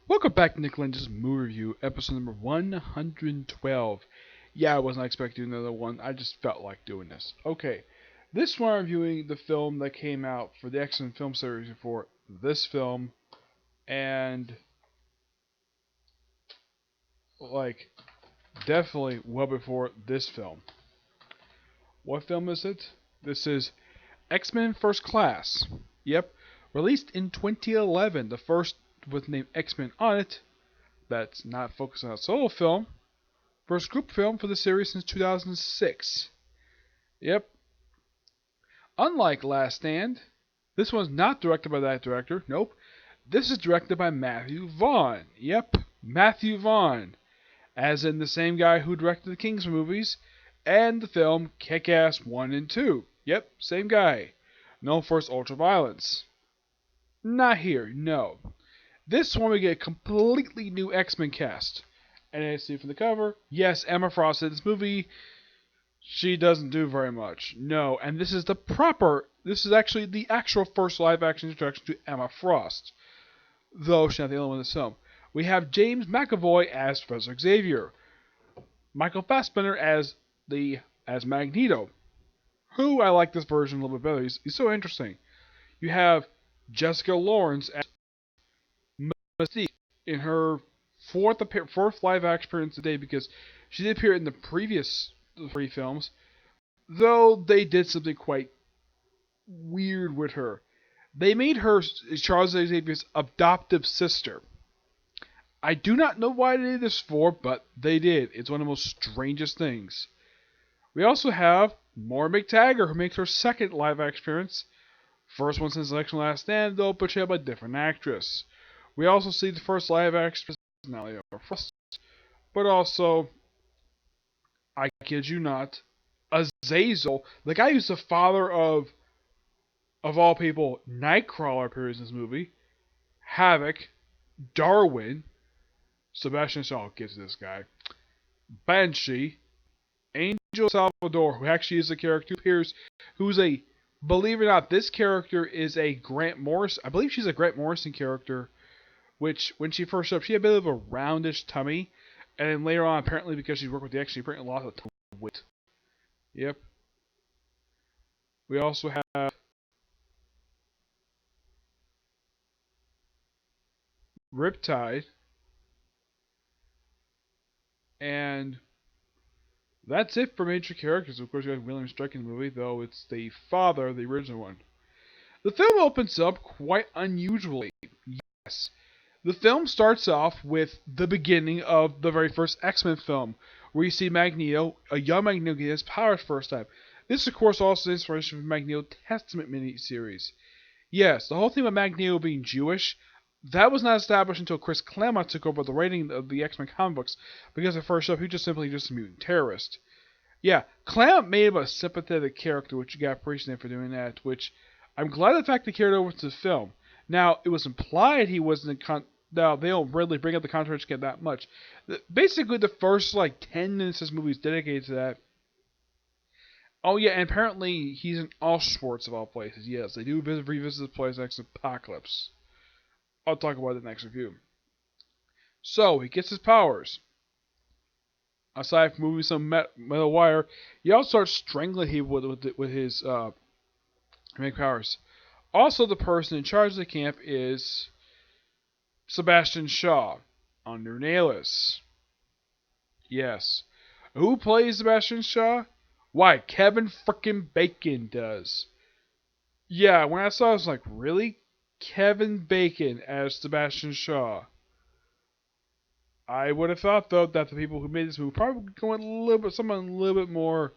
Welcome back to Lenz's movie review, episode number 112. Yeah, I was not expecting another one. I just felt like doing this. Okay, this one I'm reviewing the film that came out for the X-Men film series before this film, and like definitely well before this film. What film is it? This is X-Men First Class. Yep, released in 2011. The first with the name X-Men on it. That's not focused on a solo film. First group film for the series since 2006. Yep. Unlike Last Stand, this one's not directed by that director. Nope. This is directed by Matthew Vaughn. Yep. Matthew Vaughn. As in the same guy who directed the Kingsman movies and the film Kick-Ass 1 and 2. Yep. Same guy. Known for his ultra-violence. Not here. No. This one we get a completely new X-Men cast. And as you see from the cover, yes, Emma Frost in this movie, she doesn't do very much. No, and this is actually the actual first live action introduction to Emma Frost. Though she's not the only one in this film. We have James McAvoy as Professor Xavier. Michael Fassbender as Magneto. Who I like this version a little bit better. He's so interesting. You have Jessica Lawrence as Mystique in her fourth live action appearance today, because she did appear in the previous three films, though they did something quite weird with her. They made her Charles Xavier's adoptive sister. I do not know why they did this for, but they did. It's one of the most strangest things. We also have Maura McTaggart, who makes her second live action appearance. First one since Election Last Stand, though, portrayed by a different actress. We also see the first live action personality of Frost, but also, I kid you not, Azazel, the guy who's the father of all people, Nightcrawler appears in this movie, Havoc, Darwin, Sebastian Shaw gets this guy, Banshee, Angel Salvador, who actually is a character who appears, believe it or not, this character is a Grant Morrison, I believe she's a Grant Morrison character, which, when she first showed up, she had a bit of a roundish tummy, and then later on, apparently because she worked with the X, she apparently lost a ton of weight. Yep. We also have Riptide, and that's it for major characters. Of course, you have William Strike in the movie, though it's the father of the original one. The film opens up quite unusually. Yes. The film starts off with the beginning of the very first X-Men film, where you see Magneto, a young Magneto, get his powers first time. This, of course, also is inspiration from Magneto Testament miniseries. Yes, the whole thing about Magneto being Jewish, that was not established until Chris Claremont took over the writing of the X-Men comic books, because at first up, he was just simply a mutant terrorist. Yeah, Claremont made him a sympathetic character, which you got appreciated for doing that, which I'm glad the fact they carried over to the film. Now, it was implied he wasn't now, they don't really bring up the controversy that much. Basically, the first, 10 minutes of this movie is dedicated to that. Oh, yeah, and apparently he's in Auschwitz, of all places. Yes, they do revisit this place next Apocalypse. I'll talk about it in the next review. So, he gets his powers. Aside from moving some metal wire, he also starts strangling people with his powers. Also, the person in charge of the camp is Sebastian Shaw, under Nayless. Yes. Who plays Sebastian Shaw? Why, Kevin frickin' Bacon does. Yeah, when I saw it, I was like, really? Kevin Bacon as Sebastian Shaw. I would have thought, though, that the people who made this movie probably going someone a little bit more.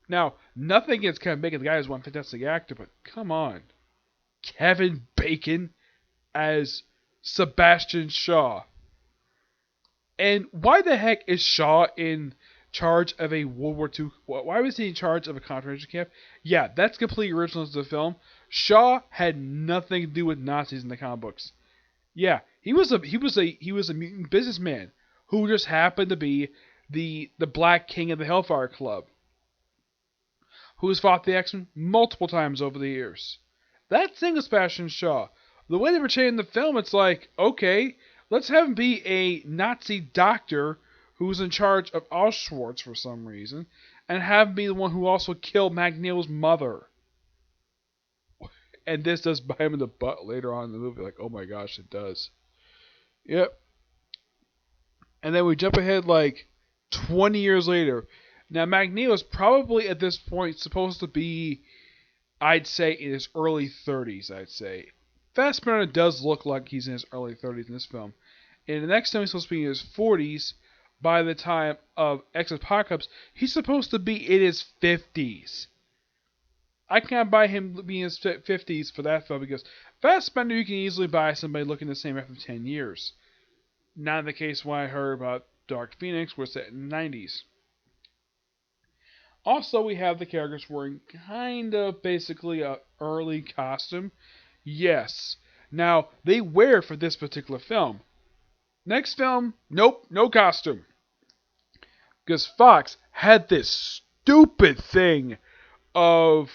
Now, nothing against Kevin Bacon, the guy is one fantastic actor, but come on. Kevin Bacon as Sebastian Shaw. And why the heck is Shaw in charge of a World War II? Why was he in charge of a concentration camp? Yeah, that's completely original to the film. Shaw had nothing to do with Nazis in the comic books. Yeah, he was a mutant businessman who just happened to be the Black King of the Hellfire Club, who has fought the X-Men multiple times over the years. That thing is Sebastian Shaw. The way they portray in the film, it's like, okay, Let's have him be a Nazi doctor who's in charge of Auschwitz for some reason, and have him be the one who also killed Magneto's mother. And this does bite him in the butt later on in the movie. Like, oh my gosh, it does. Yep. And then we jump ahead like 20 years later. Now, Magneto is probably at this point supposed to be, I'd say, in his early 30s, I'd say. Fassbender does look like he's in his early 30s in this film. In the next film, he's supposed to be in his 40s. By the time of X Apocalypse, he's supposed to be in his 50s. I can't buy him being in his 50s for that film because Fassbender, you can easily buy somebody looking the same after 10 years. Not the case when I heard about Dark Phoenix, was set in the 90s. Also, we have the characters wearing kind of basically a early costume. Yes. Now, they wear for this particular film. Next film, nope, no costume. Because Fox had this stupid thing of,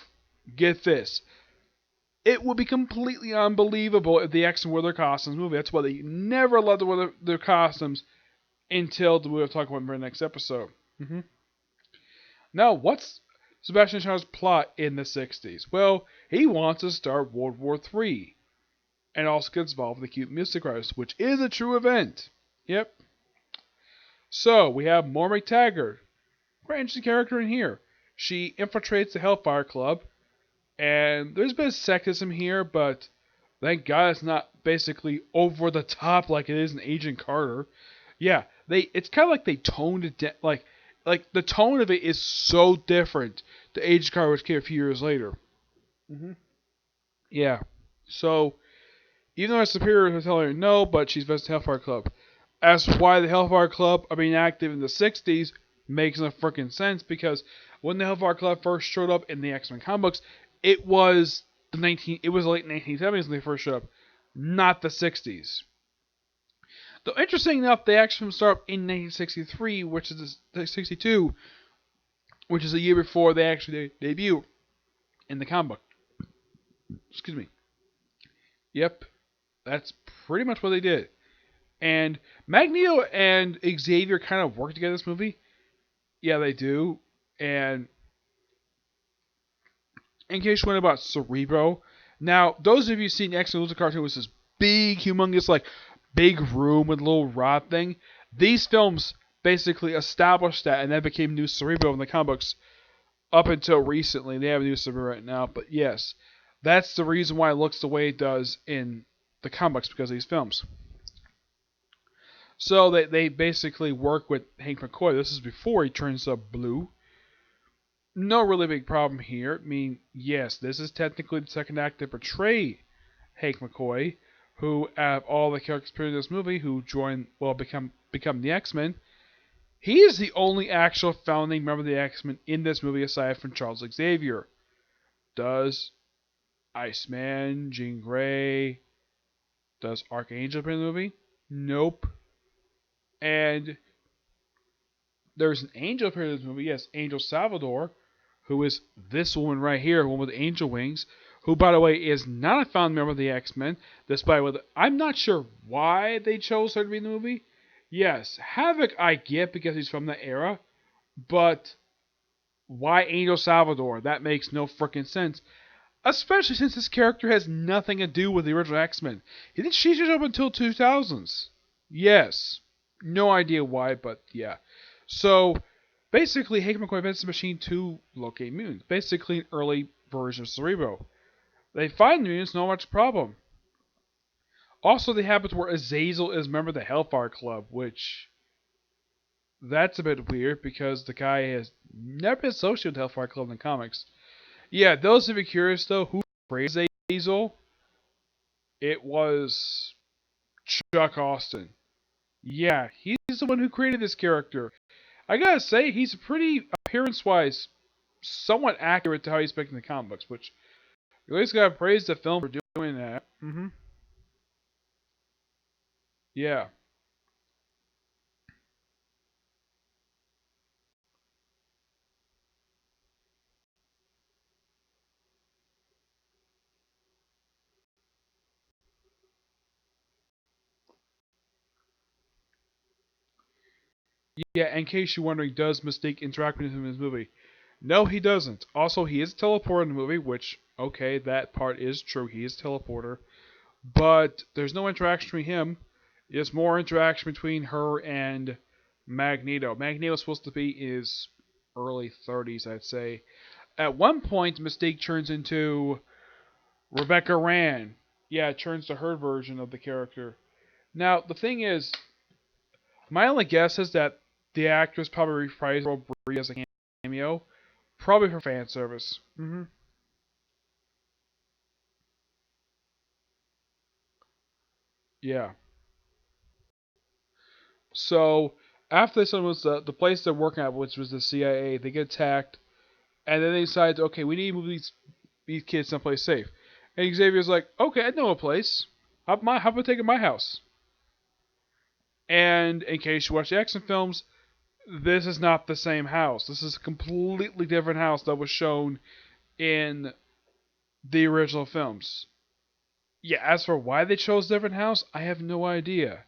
get this, it would be completely unbelievable if the X-Men wore their costumes movie. That's why they never allowed to wear their costumes until we'll talk about in the next episode. Now, what's Sebastian Shaw's plot in the 60s? Well, he wants to start World War III. And also gets involved with the Cuban Missile Crisis, which is a true event. Yep. So, we have Maura McTaggart. Quite interesting character in here. She infiltrates the Hellfire Club. And there's a bit of sexism here, but thank God it's not basically over the top like it is in Agent Carter. Yeah, it's kind of like they toned it down. Like the tone of it is so different to Agent Carter, which came a few years later. Yeah. So, even though her superiors are telling her no, but she's vested in the Hellfire Club. As for why the Hellfire Club are being active in the 60s makes no freaking sense, because when the Hellfire Club first showed up in the X-Men comic books, it was the late 1970s when they first showed up, not the 60s. Though interesting enough, they actually start up in 1963, which is 62, which is a year before they actually debut in the comic book. Excuse me. Yep, that's pretty much what they did. And Magneto and Xavier kind of work together in this movie. Yeah, they do. And in case you wonder about Cerebro, now those of you seen X-Men the cartoon, was this big, humongous, like big room with a little rod thing. These films basically established that, and that became new Cerebro in the comic books up until recently. They have a new Cerebro right now, but yes, that's the reason why it looks the way it does in the comics, because of these films. So they basically work with Hank McCoy. This is before he turns up blue. No really big problem here. I mean, yes, this is technically the second act to portray Hank McCoy, who, out of all the characters in this movie who become the X-Men, he is the only actual founding member of the X-Men in this movie aside from Charles Xavier. Does Iceman, Jean Grey, does Archangel appear in the movie? Nope. And there's an angel appear in this movie, yes, Angel Salvador, who is this woman right here, one with angel wings, who, by the way, is not a found member of the X-Men, despite what I'm not sure why they chose her to be in the movie. Yes, Havoc I get because he's from that era, but why Angel Salvador? That makes no freaking sense. Especially since this character has nothing to do with the original X-Men. She showed up until 2000s. Yes. No idea why, but yeah. So, basically, Hank McCoy invents a machine to locate mutants. Basically, an early version of Cerebro. They find the mutants, no much problem. Also, they happen to where Azazel is a member of the Hellfire Club, which that's a bit weird because the guy has never been associated with the Hellfire Club in the comics. Yeah, those of you curious though, who created Azazel? It was Chuck Austin. Yeah, he's the one who created this character. I gotta say, he's pretty appearance-wise somewhat accurate to how he's picked in the comic books, which you always gotta praise the film for doing that. Yeah. Yeah, in case you're wondering, does Mystique interact with him in this movie? No, he doesn't. Also, he is a teleporter in the movie, which, okay, that part is true. He is a teleporter. But there's no interaction between him. There's more interaction between her and Magneto. Magneto's supposed to be his early 30s, I'd say. At one point, Mystique turns into Rebecca Rand. Yeah, it turns to her version of the character. Now, the thing is, my only guess is that the actress probably reprised Role Bree as a cameo, probably for fan service. Yeah. So after this one was the place they're working at, which was the CIA, they get attacked, and then they decide, okay, we need to move these kids someplace safe. And Xavier's like, okay, I know a place. How about taking my house? And in case you watch the X-Men films, this is not the same house. This is a completely different house that was shown in the original films. Yeah, as for why they chose a different house, I have no idea.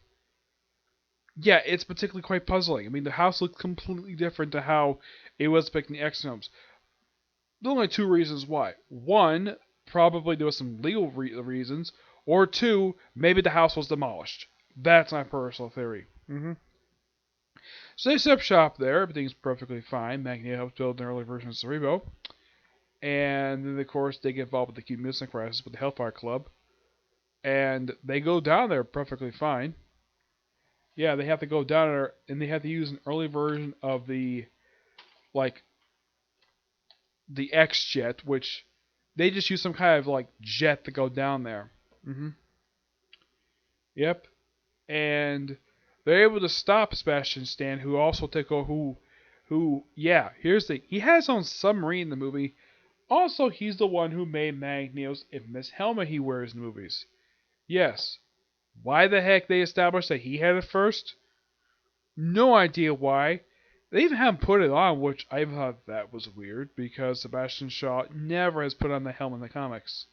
Yeah, it's particularly quite puzzling. I mean, the house looks completely different to how it was depicted in the X films. There's only two reasons why. One, probably there was some legal reasons, or two, maybe the house was demolished. That's my personal theory. So they set up shop there. Everything's perfectly fine. Magneto helps build an early version of Cerebro. And then, of course, they get involved with the Cube Missing Crisis with the Hellfire Club. And they go down there perfectly fine. Yeah, they have to go down there, and they have to use an early version of like, the X jet, which they just use some kind of, like, jet to go down there. Yep. And they're able to stop Sebastian Stan, who also took over, yeah, here's the, he has his own submarine in the movie. Also, he's the one who made Magneto's infamous helmet he wears in the movies. Yes. Why the heck they established that he had it first? No idea why. They even haven't put it on, which I thought that was weird, because Sebastian Shaw never has put on the helmet in the comics.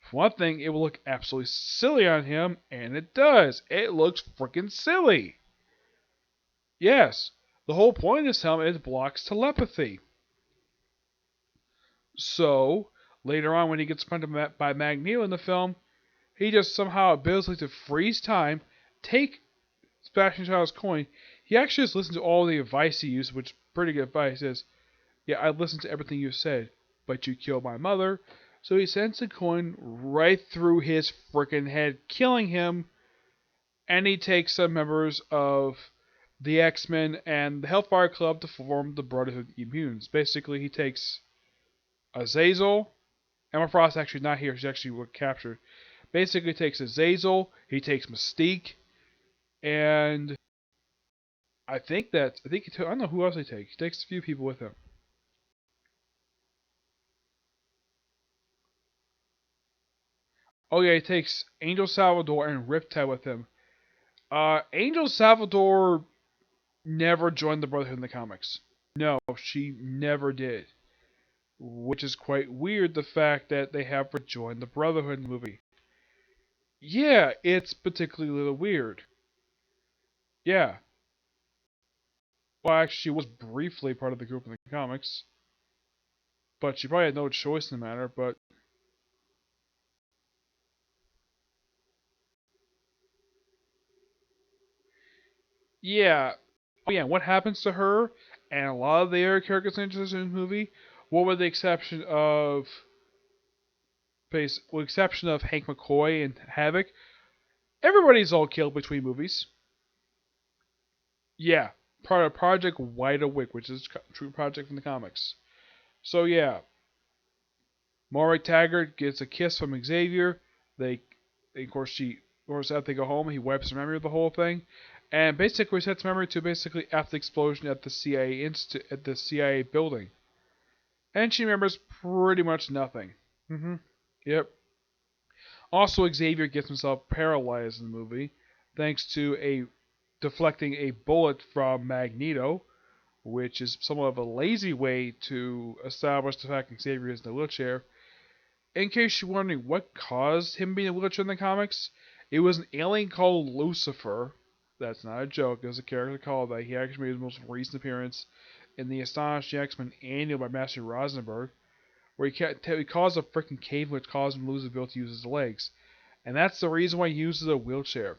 For one thing, it will look absolutely silly on him, and it does. It looks freaking silly. Yes, the whole point of this helmet is it blocks telepathy. So, later on when he gets punched by Magneto in the film, he just somehow ability to freeze time, take Sebastian Shaw's coin. He actually just listens to all the advice he used, which is pretty good advice. He says, yeah, I listened to everything you said, but you killed my mother. So he sends the coin right through his freaking head, killing him. And he takes some members of the X-Men and the Hellfire Club to form the Brotherhood of Immunes. Basically, he takes Azazel. Emma Frost actually not here. She's actually captured. Basically, he takes Azazel. He takes Mystique. And I don't know who else he takes. He takes a few people with him. Oh yeah, he takes Angel Salvador and Riptide with him. Angel Salvador never joined the Brotherhood in the comics. No, she never did. Which is quite weird, the fact that they have her join the Brotherhood in the movie. Yeah, it's particularly a little weird. Yeah. Well, actually, she was briefly part of the group in the comics. But she probably had no choice in the matter, but yeah. Oh yeah, what happens to her and a lot of the other characters introduced in the movie, what with the exception of Hank McCoy and Havoc, everybody's all killed between movies. Yeah, part of Project Wide Awake, which is a true project from the comics. So yeah, Moira Taggart gets a kiss from Xavier. They, of course, after they go home, he wipes her memory of the whole thing, and basically resets memory to basically after the explosion at the CIA building, and she remembers pretty much nothing. Yep. Also, Xavier gets himself paralyzed in the movie, thanks to a deflecting a bullet from Magneto, which is somewhat of a lazy way to establish the fact that Xavier is in a wheelchair. In case you're wondering what caused him being in a wheelchair in the comics, it was an alien called Lucifer. That's not a joke. There's a character called that. He actually made his most recent appearance in the Astonishing X-Men Annual by Master Rosenberg, where he caused a freaking cave which caused him to lose the ability to use his legs. And that's the reason why he uses a wheelchair.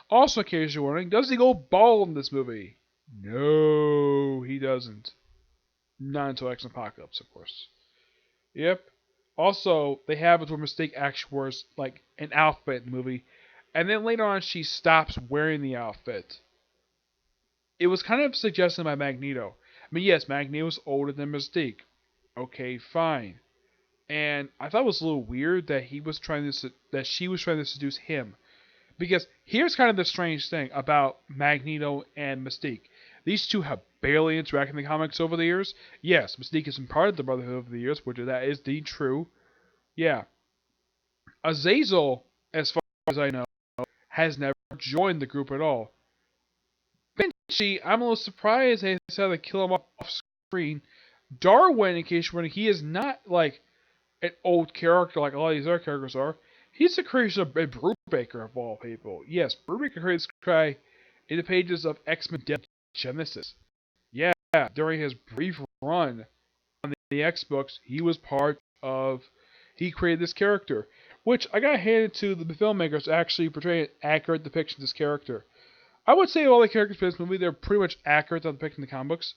Also, in case you're wondering, does he go bald in this movie? No, he doesn't. Not until X Apocalypse, of course. Yep. Also, they have it where Mystique actually wears like an outfit in the movie, and then later on she stops wearing the outfit. It was kind of suggested by Magneto. I mean, yes, Magneto's older than Mystique. Okay, fine. And I thought it was a little weird that she was trying to seduce him. Because here's kind of the strange thing about Magneto and Mystique. These two have barely interacted in the comics over the years. Yes, Mystique has been part of the Brotherhood over the years, which that is indeed true. Yeah. Azazel, as far as I know, has never joined the group at all. Banshee, I'm a little surprised they decided to kill him off screen. Darwin, in case you're wondering, he is not like an old character like a lot of these other characters are. He's the creation of Brubaker of all people. Yes, Brubaker created this guy in the pages of X-Men Genesis. Yeah, during his brief run on the X books, he created this character, which I got handed to the filmmakers to actually portray an accurate depiction of this character. I would say all the characters for this movie, they're pretty much accurate on depicting the comic books.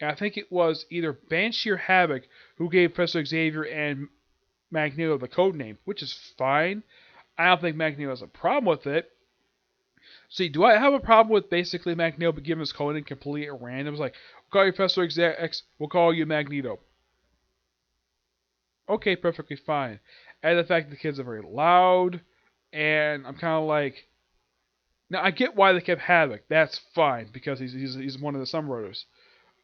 And I think it was either Banshee or Havoc who gave Professor Xavier and Magneto the code name, which is fine. I don't think Magneto has a problem with it. See, do I have a problem with basically Magneto giving his code name completely at random? It's like, we'll call you Professor X, we'll call you Magneto. Okay, perfectly fine. And the fact that the kids are very loud, and I'm kind of like, now I get why they kept Havoc. That's fine because he's one of the Sunriders.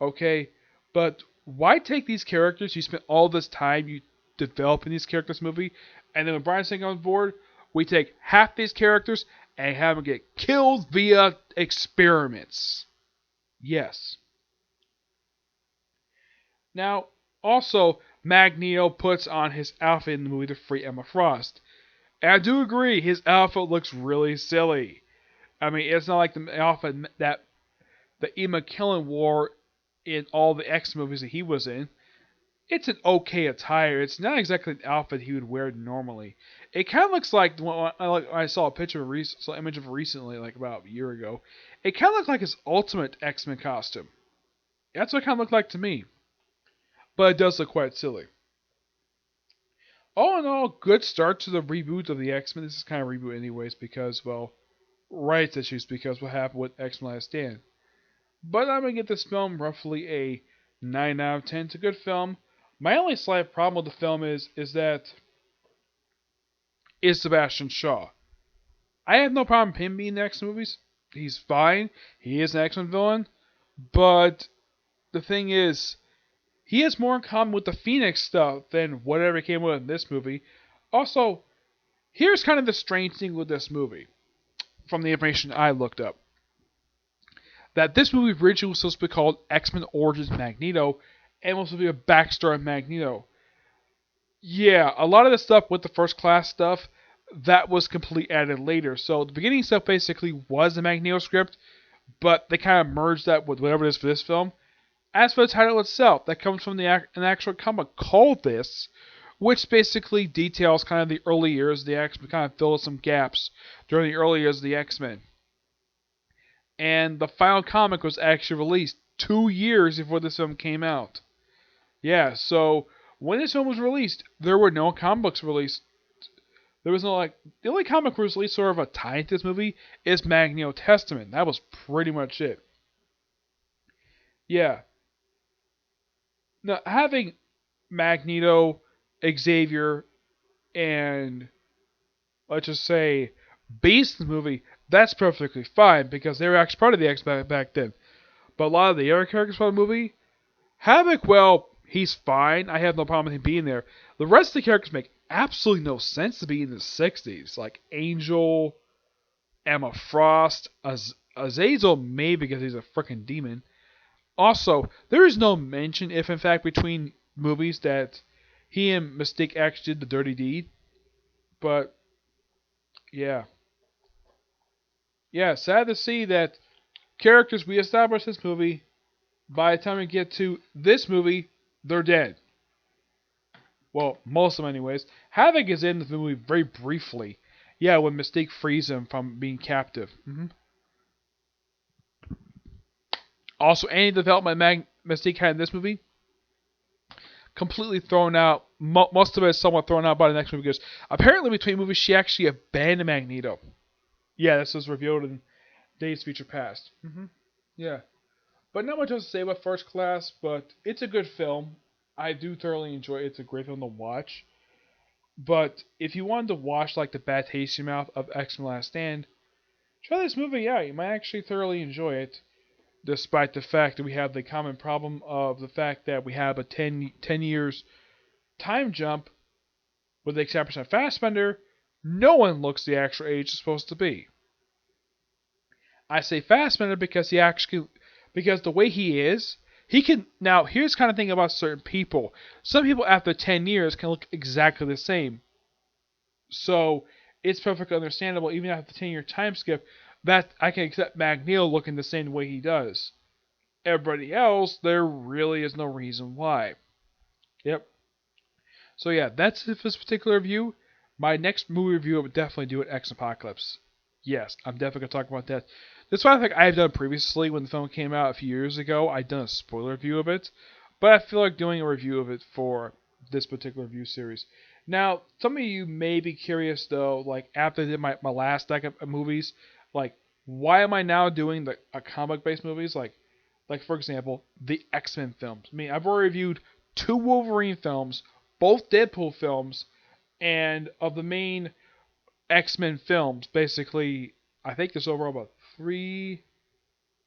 Okay, but why take these characters? You spent all this time developing these characters in this movie, and then when Brian Singer on board, we take half these characters and have them get killed via experiments. Yes. Now, also, Magneto puts on his outfit in the movie to free Emma Frost. And I do agree, his outfit looks really silly. I mean, it's not like the outfit that Ian McKellen wore in all the X movies that he was in. It's an okay attire. It's not exactly an outfit he would wear normally. It kind of looks like when I saw a picture of image of recently, like about a year ago. It kind of looked like his ultimate X-Men costume. That's what it kind of looked like to me. But it does look quite silly. All in all, good start to the reboot of the X-Men. This is kind of a reboot anyways because, well, rights issues because what happened with X-Men Last Stand. But I'm going to give this film roughly a 9 out of 10. It's a good film. My only slight problem with the film is Sebastian Shaw. I have no problem with him being in the X movies. He's fine. He is an X-Men villain. But the thing is, he has more in common with the Phoenix stuff than whatever came with in this movie. Also, here's kind of the strange thing with this movie, from the information I looked up. That this movie originally was supposed to be called X-Men Origins Magneto, and was supposed to be a backstory of Magneto. Yeah, a lot of the stuff with the first class stuff, that was completely added later. So the beginning stuff basically was the Magneto script, but they kind of merged that with whatever it is for this film. As for the title itself, that comes from an actual comic called this, which basically details kind of the early years of the X-Men, kind of fills some gaps during the early years of the X-Men. And the final comic was actually released 2 years before this film came out. Yeah, so when this film was released, there were no comic books released. There was no the only comic was released sort of a tie to this movie is Magneto Testament. That was pretty much it. Yeah. Now, having Magneto, Xavier, and let's just say Beast in the movie, that's perfectly fine because they were actually part of the X-Men back then. But a lot of the other characters from the movie, Havoc, well, he's fine. I have no problem with him being there. The rest of the characters make absolutely no sense to be in the 60s. Like Angel, Emma Frost, Azazel, maybe because he's a freaking demon. Also, there is no mention, if in fact, between movies that he and Mystique actually did the dirty deed. But, yeah. Yeah, sad to see that characters we established this movie, by the time we get to this movie, they're dead. Well, most of them, anyways. Havoc is in the movie very briefly. Yeah, when Mystique frees him from being captive. Also, any development Mystique had in this movie, completely thrown out. Most of it is somewhat thrown out by the next movie because apparently between movies she actually abandoned Magneto. Yeah, this was revealed in Days Future Past. Yeah, but not much else to say about First Class. But it's a good film. I do thoroughly enjoy it. It's a great film to watch. But if you wanted to watch like the bad taste in your mouth of X-Men Last Stand, try this movie out. You might actually thoroughly enjoy it, despite the fact that we have the common problem of the fact that we have a 10 years time jump. With the exception of Fassbender, no one looks the actual age it's supposed to be. I say Fassbender because because the way he is, he can. Now, here's the kind of thing about certain people. Some people after 10 years can look exactly the same. So, it's perfectly understandable, even after the 10-year time skip, that I can accept Magneto looking the same way he does. Everybody else, there really is no reason why. Yep. So yeah, that's it for this particular review. My next movie review I would definitely do an X Apocalypse. Yes, I'm definitely gonna talk about that. This one I think I've done previously when the film came out a few years ago. I've done a spoiler review of it, but I feel like doing a review of it for this particular review series. Now, some of you may be curious though, like after I did my last deck of movies, like why am I now doing the comic based movies? Like for example, the X-Men films. I mean, I've already reviewed two Wolverine films, both Deadpool films, and of the main X-Men films, basically, I think there's overall about 3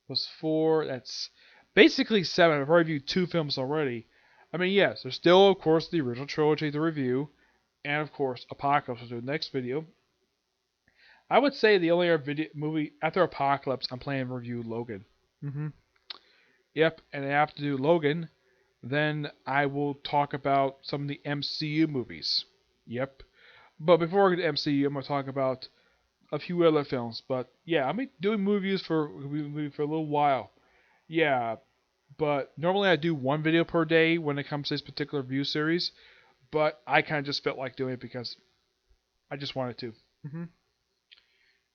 plus 4. That's basically 7. I've already reviewed two films already. I mean, yes, there's still, of course, the original trilogy to review, and of course, Apocalypse, which is the next video. I would say the only other movie after Apocalypse I'm planning to review Logan. Yep, and after do Logan, then I will talk about some of the MCU movies. Yep. But before I get to MCU, I'm going to talk about a few other films. But yeah, I've been doing movies for a little while. Yeah, but normally I do one video per day when it comes to this particular review series. But I kind of just felt like doing it because I just wanted to.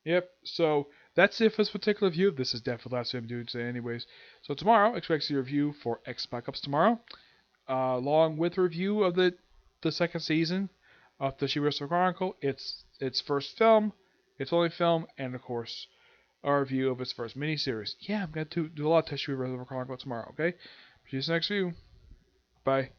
Yep, so that's it for this particular review. This is definitely the last video I'm doing today anyways. So tomorrow, expect to see a review for X Backups tomorrow. Along with a review of the second season of the Shibariso Chronicle, its first film, its only film, and of course, a review of its first miniseries. Yeah, I'm going to do a lot of Shibariso Chronicle tomorrow, okay? See you next view. Bye.